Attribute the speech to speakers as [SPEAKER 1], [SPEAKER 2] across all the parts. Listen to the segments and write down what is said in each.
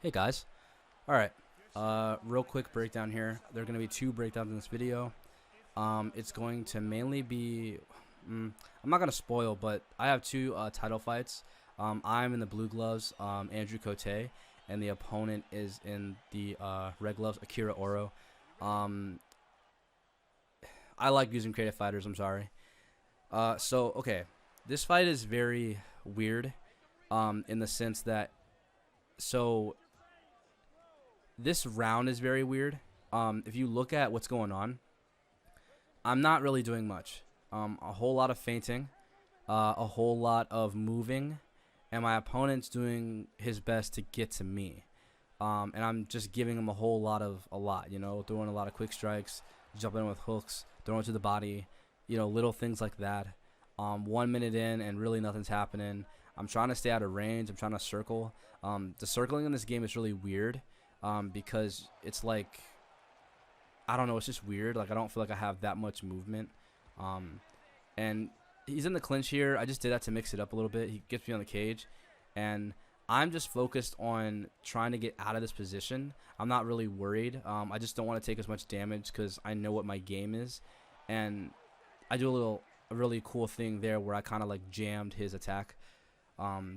[SPEAKER 1] Hey guys. Alright. Real quick breakdown here. There are going to be two breakdowns in this video. It's going to mainly be... I'm not going to spoil, but I have two title fights. I'm in the blue gloves, Andrew Cote, and the opponent is in the red gloves, Akira Oro. I like using creative fighters, I'm sorry. Okay. This fight is very weird in the sense that... This round is very weird. If you look at what's going on, I'm not really doing much. A whole lot of feinting, a whole lot of moving, and my opponent's doing his best to get to me. And I'm just giving him a lot, you know, throwing a lot of quick strikes, jumping in with hooks, throwing to the body, you know, little things like that. 1 minute in and really nothing's happening. I'm trying to stay out of range. I'm trying to circle. The circling in this game is really weird. Because it's like, I don't know, it's just weird. Like, I don't feel like I have that much movement. And he's in the clinch here. I just did that to mix it up a little bit. He gets me on the cage, and I'm just focused on trying to get out of this position. I'm not really worried. I just don't want to take as much damage because I know what my game is. And I do a really cool thing there where I kind of like jammed his attack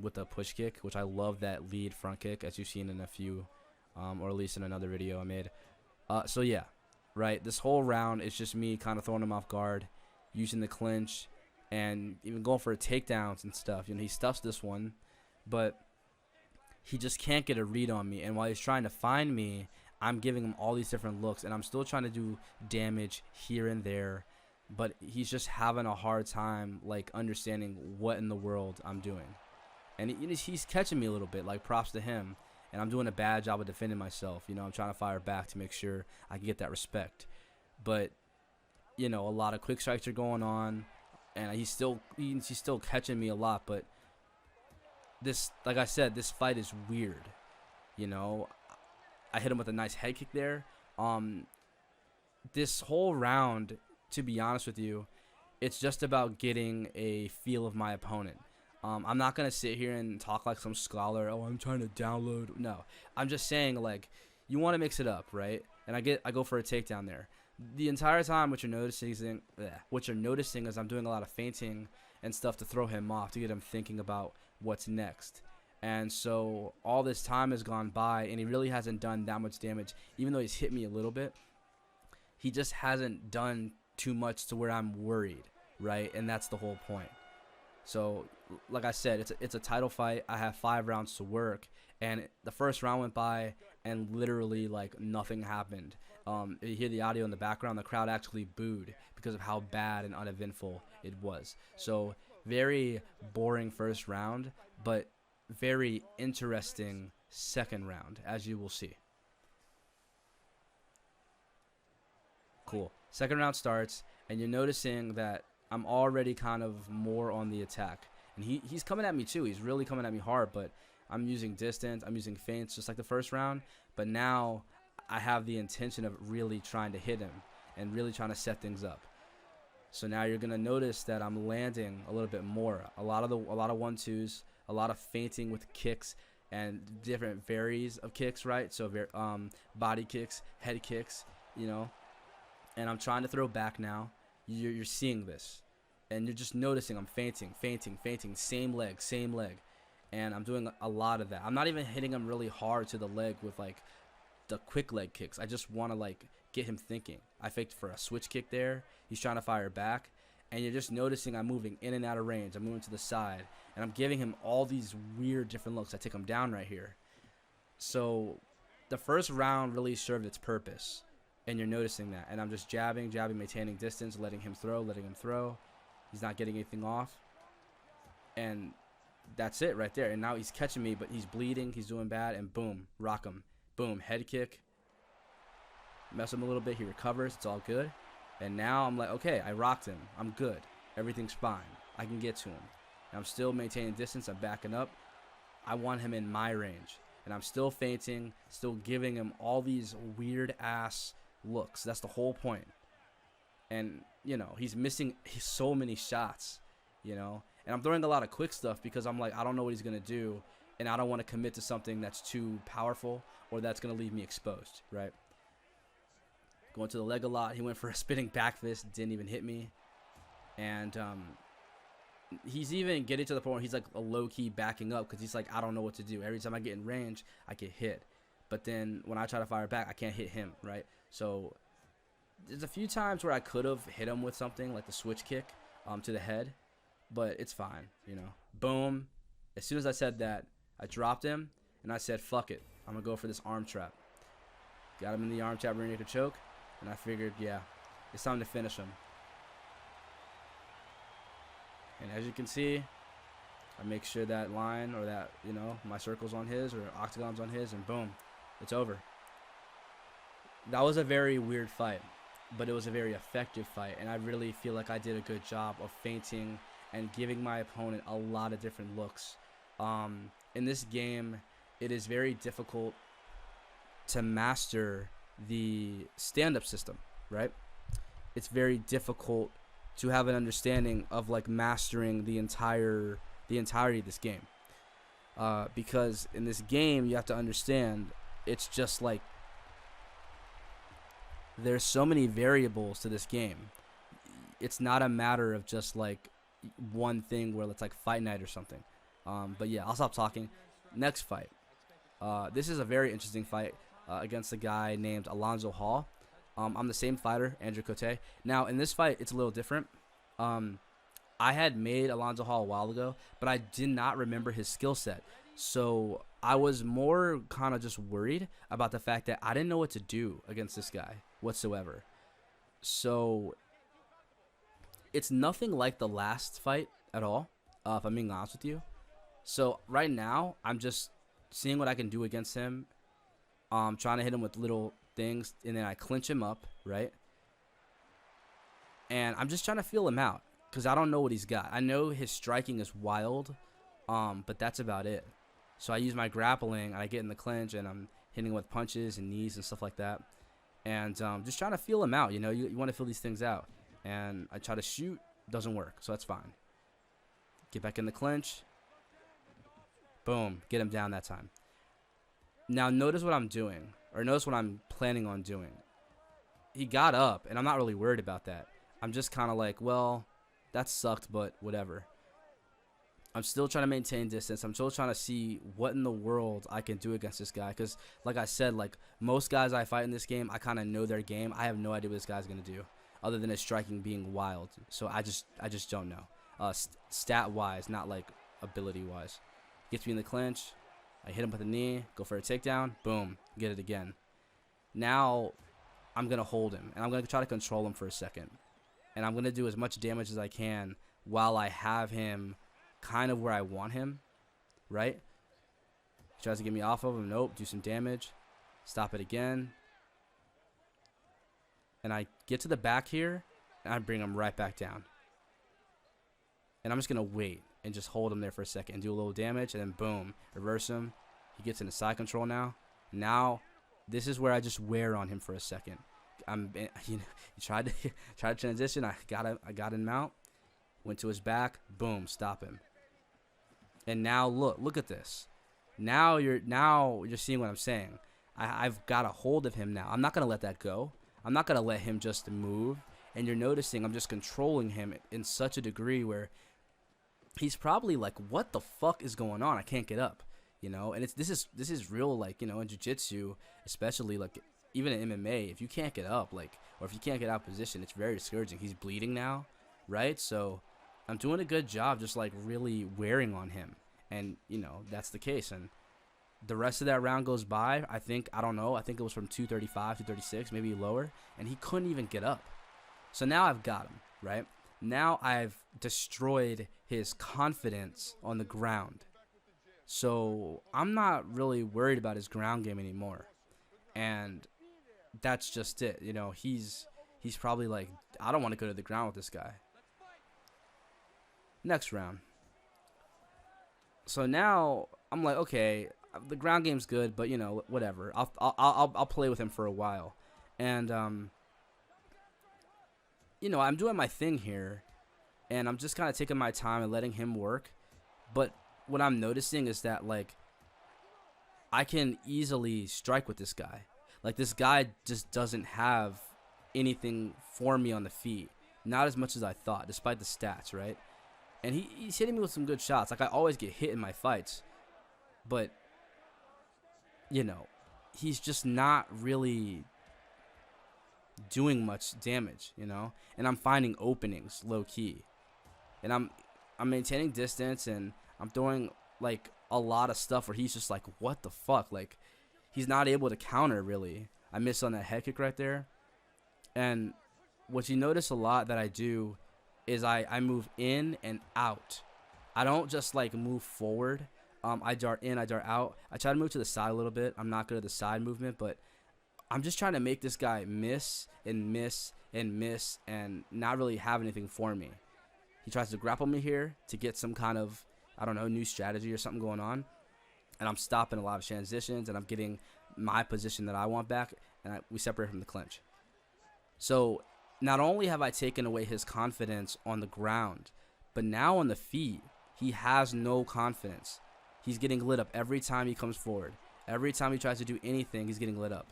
[SPEAKER 1] with a push kick, which I love that lead front kick, as you've seen in a few or at least in another video I made. So yeah, right, this whole round is just me kind of throwing him off guard, using the clinch, and even going for takedowns and stuff. You know, he stuffs this one, but he just can't get a read on me. And while he's trying to find me, I'm giving him all these different looks, and I'm still trying to do damage here and there, but he's just having a hard time, like, understanding what in the world I'm doing. And he's catching me a little bit, like, props to him. And I'm doing a bad job of defending myself. You know, I'm trying to fire back to make sure I can get that respect. But, you know, a lot of quick strikes are going on, and he's still catching me a lot. But this, like I said, this fight is weird. You know, I hit him with a nice head kick there. This whole round, to be honest with you, it's just about getting a feel of my opponent. I'm not going to sit here and talk like some scholar. Oh, I'm trying to download. No, I'm just saying, like, you want to mix it up, right? And I go for a takedown there. The entire time, what you're noticing is I'm doing a lot of feinting and stuff to throw him off, to get him thinking about what's next. And so all this time has gone by, and he really hasn't done that much damage. Even though he's hit me a little bit, he just hasn't done too much to where I'm worried, right? And that's the whole point. So, like I said, it's a title fight. I have 5 rounds to work, and the first round went by, and literally, like, nothing happened. You hear the audio in the background. The crowd actually booed because of how bad and uneventful it was. So, very boring first round, but very interesting second round, as you will see. Cool. Second round starts, and you're noticing that I'm already kind of more on the attack. And he's coming at me too. He's really coming at me hard, but I'm using distance. I'm using feints just like the first round. But now I have the intention of really trying to hit him and really trying to set things up. So now you're going to notice that I'm landing a little bit more. A lot of 1-2s, a lot of feinting with kicks and different varies of kicks, right? So body kicks, head kicks, you know. And I'm trying to throw back now. You're seeing this, and you're just noticing I'm feinting, same leg, and I'm doing a lot of that. I'm not even hitting him really hard to the leg with like the quick leg kicks. I just want to like get him thinking. I faked for a switch kick there. He's trying to fire back, and you're just noticing I'm moving in and out of range. I'm moving to the side, and I'm giving him all these weird different looks. I take him down right here. So the first round really served its purpose. And you're noticing that. And I'm just jabbing, maintaining distance, letting him throw. He's not getting anything off. And that's it right there. And now he's catching me, but he's bleeding. He's doing bad. And boom, rock him. Boom, head kick. Mess him a little bit. He recovers. It's all good. And now I'm like, okay, I rocked him. I'm good. Everything's fine. I can get to him. And I'm still maintaining distance. I'm backing up. I want him in my range. And I'm still feinting, still giving him all these weird-ass looks. That's the whole point. And, you know, he's missing so many shots, you know. And I'm throwing a lot of quick stuff because I'm like, I don't know what he's going to do. and I don't want to commit to something that's too powerful or that's going to leave me exposed, right? Going to the leg a lot. He went for a spinning back fist, didn't even hit me. And he's even getting to the point where he's like a low-key backing up because he's like, I don't know what to do. Every time I get in range, I get hit. But then when I try to fire back, I can't hit him, right? So there's a few times where I could have hit him with something like the switch kick to the head, but it's fine, you know. Boom. As soon as I said that, I dropped him, and I said, fuck it. I'm going to go for this arm trap. Got him in the arm trap, rear naked choke, and I figured, yeah, it's time to finish him. And as you can see, I make sure that line or that, you know, my circle's on his or octagon's on his, and boom, it's over. That was a very weird fight, but it was a very effective fight, and I really feel like I did a good job of feinting and giving my opponent a lot of different looks. In this game, it is very difficult to master the stand-up system, right? It's very difficult to have an understanding of like mastering the entirety of this game, because in this game you have to understand it's just like there's so many variables to this game. It's not a matter of just like one thing where it's like fight night or something. But yeah, I'll stop talking. Next fight. This is a very interesting fight against a guy named Alonzo Hall. I'm the same fighter, Andrew Cote. Now, in this fight, it's a little different. I had made Alonzo Hall a while ago, but I did not remember his skill set. So I was more kind of just worried about the fact that I didn't know what to do against this guy whatsoever. So it's nothing like the last fight at all, if I'm being honest with you. So right now, I'm just seeing what I can do against him. Trying to hit him with little things, and then I clinch him up, right? And I'm just trying to feel him out because I don't know what he's got. I know his striking is wild, but that's about it. So I use my grappling, and I get in the clinch, and I'm hitting with punches and knees and stuff like that. And just trying to feel him out, you know? You want to feel these things out. And I try to shoot, doesn't work, so that's fine. Get back in the clinch. Boom, get him down that time. Now notice what I'm doing, or notice what I'm planning on doing. He got up, and I'm not really worried about that. I'm just kind of like, well, that sucked, but whatever. I'm still trying to maintain distance. I'm still trying to see what in the world I can do against this guy. Because, like I said, like most guys I fight in this game, I kind of know their game. I have no idea what this guy's going to do, other than his striking being wild. So I just don't know. Stat-wise, not like ability-wise. Gets me in the clinch. I hit him with a knee, go for a takedown, boom, get it again. Now I'm going to hold him, and I'm going to try to control him for a second. And I'm going to do as much damage as I can while I have him kind of where I want him, right? He tries to get me off of him, nope, do some damage, stop it again. And I get to the back here, and I bring him right back down. And I'm just going to wait and just hold him there for a second and do a little damage, and then boom, reverse him. He gets into side control now. Now, this is where I just wear on him for a second. He tried to transition. I got him out. Went to his back. Boom, stop him. And now look at this. Now you're seeing what I'm saying. I've got a hold of him now. I'm not gonna let that go. I'm not gonna let him just move. And you're noticing I'm just controlling him in such a degree where he's probably like, what the fuck is going on? I can't get up, you know? And this is real, like, you know, in jiu-jitsu, especially, like, even in MMA, if you can't get up, like, or if you can't get out of position, it's very discouraging. He's bleeding now, right? So I'm doing a good job just, like, really wearing on him. And, you know, that's the case. And the rest of that round goes by. I don't know. I think it was from 235 to 236, maybe lower. And he couldn't even get up. So now I've got him, right? Now I've destroyed his confidence on the ground. So I'm not really worried about his ground game anymore. And that's just it. You know, he's probably like, I don't want to go to the ground with this guy. Next round. So now I'm like, okay, the ground game's good, but you know, whatever. I'll play with him for a while. And you know, I'm doing my thing here, and I'm just kind of taking my time and letting him work. But what I'm noticing is that, like, I can easily strike with this guy. Like, this guy just doesn't have anything for me on the feet. Not as much as I thought, despite the stats, right? And he's hitting me with some good shots. Like, I always get hit in my fights. But, you know, he's just not really doing much damage, you know? And I'm finding openings, low-key. And I'm maintaining distance, and I'm throwing, like, a lot of stuff where he's just like, what the fuck? Like, he's not able to counter, really. I missed on that head kick right there. And what you notice a lot that I do is I move in and out. I don't just, like, move forward. I dart in, I dart out. I try to move to the side a little bit. I'm not good at the side movement, but I'm just trying to make this guy miss and miss and miss and not really have anything for me. He tries to grapple me here to get some kind of, I don't know, new strategy or something going on. And I'm stopping a lot of transitions, and I'm getting my position that I want back, and we separate from the clinch. So not only have I taken away his confidence on the ground, but now on the feet, he has no confidence. He's getting lit up every time he comes forward. Every time he tries to do anything, he's getting lit up.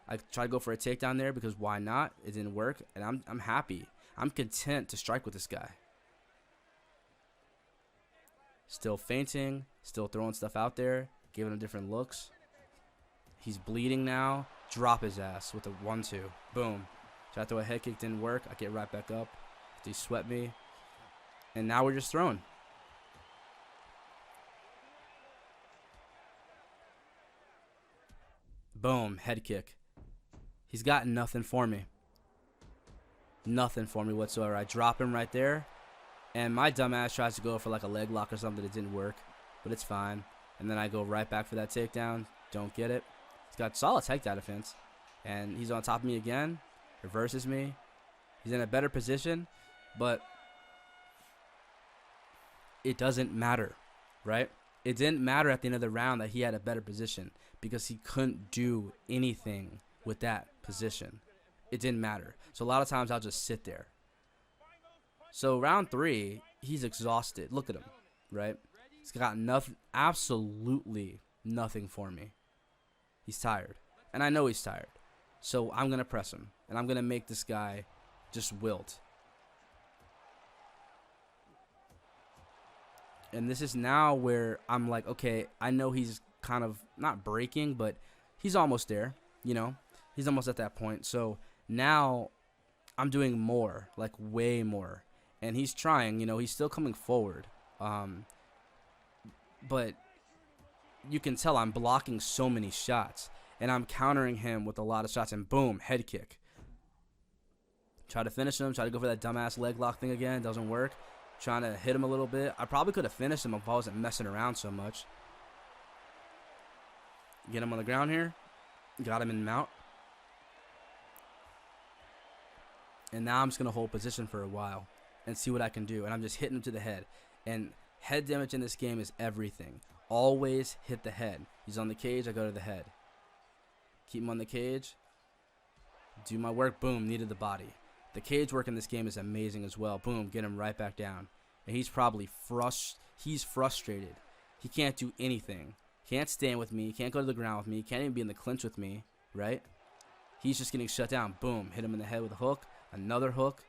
[SPEAKER 1] I tried to go for a takedown there because why not? It didn't work, and I'm happy. I'm content to strike with this guy. Still feinting, still throwing stuff out there, giving him different looks. He's bleeding now. Drop his ass with a 1-2. Boom. Tried to throw a head kick, didn't work. I get right back up. He swept me. And now we're just throwing. Boom. Head kick. He's got nothing for me. Nothing for me whatsoever. I drop him right there. And my dumbass tries to go for like a leg lock or something. It didn't work. But it's fine. And then I go right back for that takedown. Don't get it. He's got solid takedown defense. And he's on top of me again. Reverses me. He's in a better position. But it doesn't matter. Right? It didn't matter at the end of the round that he had a better position. Because he couldn't do anything with that position. It didn't matter. So a lot of times I'll just sit there. So round 3, he's exhausted. Look at him, right? He's got nothing, absolutely nothing for me. He's tired. And I know he's tired. So I'm going to press him. And I'm going to make this guy just wilt. And this is now where I'm like, okay, I know he's kind of not breaking, but he's almost there, you know? He's almost at that point. So now I'm doing more, like way more. And he's trying, you know, he's still coming forward. But you can tell I'm blocking so many shots. And I'm countering him with a lot of shots. And boom, head kick. Try to finish him. Try to go for that dumbass leg lock thing again. Doesn't work. Trying to hit him a little bit. I probably could have finished him if I wasn't messing around so much. Get him on the ground here. Got him in mount. And now I'm just going to hold position for a while and see what I can do. And I'm just hitting him to the head. And head damage in this game is everything. Always hit the head. He's on the cage, I go to the head. Keep him on the cage. Do my work. Boom, needed the body. The cage work in this game is amazing as well. Boom, get him right back down. And he's probably frustrated. He can't do anything. Can't stand with me. Can't go to the ground with me. Can't even be in the clinch with me, right? He's just getting shut down. Boom, hit him in the head with a hook. Another hook.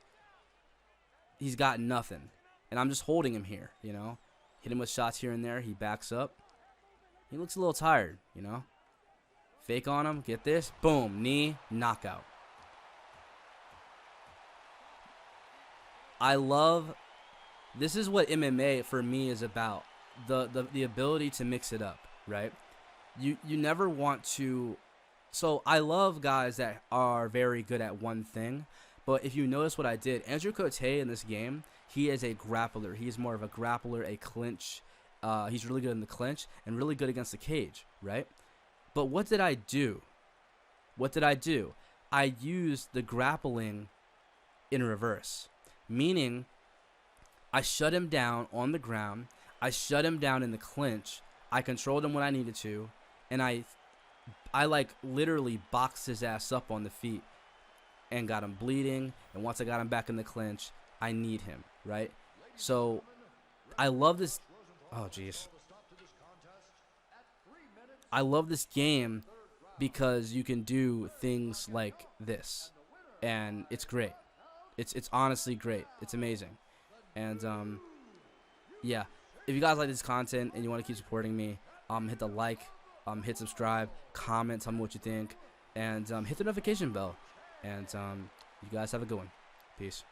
[SPEAKER 1] He's got nothing. And I'm just holding him here, you know. Hit him with shots here and there. He backs up. He looks a little tired, you know. Fake on him. Get this. Boom. Knee. Knockout. I love... This is what MMA for me is about. The ability to mix it up, right? You never want to... So I love guys that are very good at one thing. But if you notice what I did, Andrew Cote in this game, he is a grappler. He's more of a grappler, a clinch. He's really good in the clinch and really good against the cage, right? But what did I do? What did I do? I used the grappling in reverse. Meaning, I shut him down on the ground. I shut him down in the clinch. I controlled him when I needed to. And I like literally boxed his ass up on the feet and got him bleeding. And once I got him back in the clinch, I need him, right? So I love this. Oh, jeez. I love this game because you can do things like this, and it's great. It's honestly great. It's amazing. And yeah, if you guys like this content and you want to keep supporting me, hit the like, hit subscribe, comment, tell me what you think, and hit the notification bell. And you guys have a good one. Peace.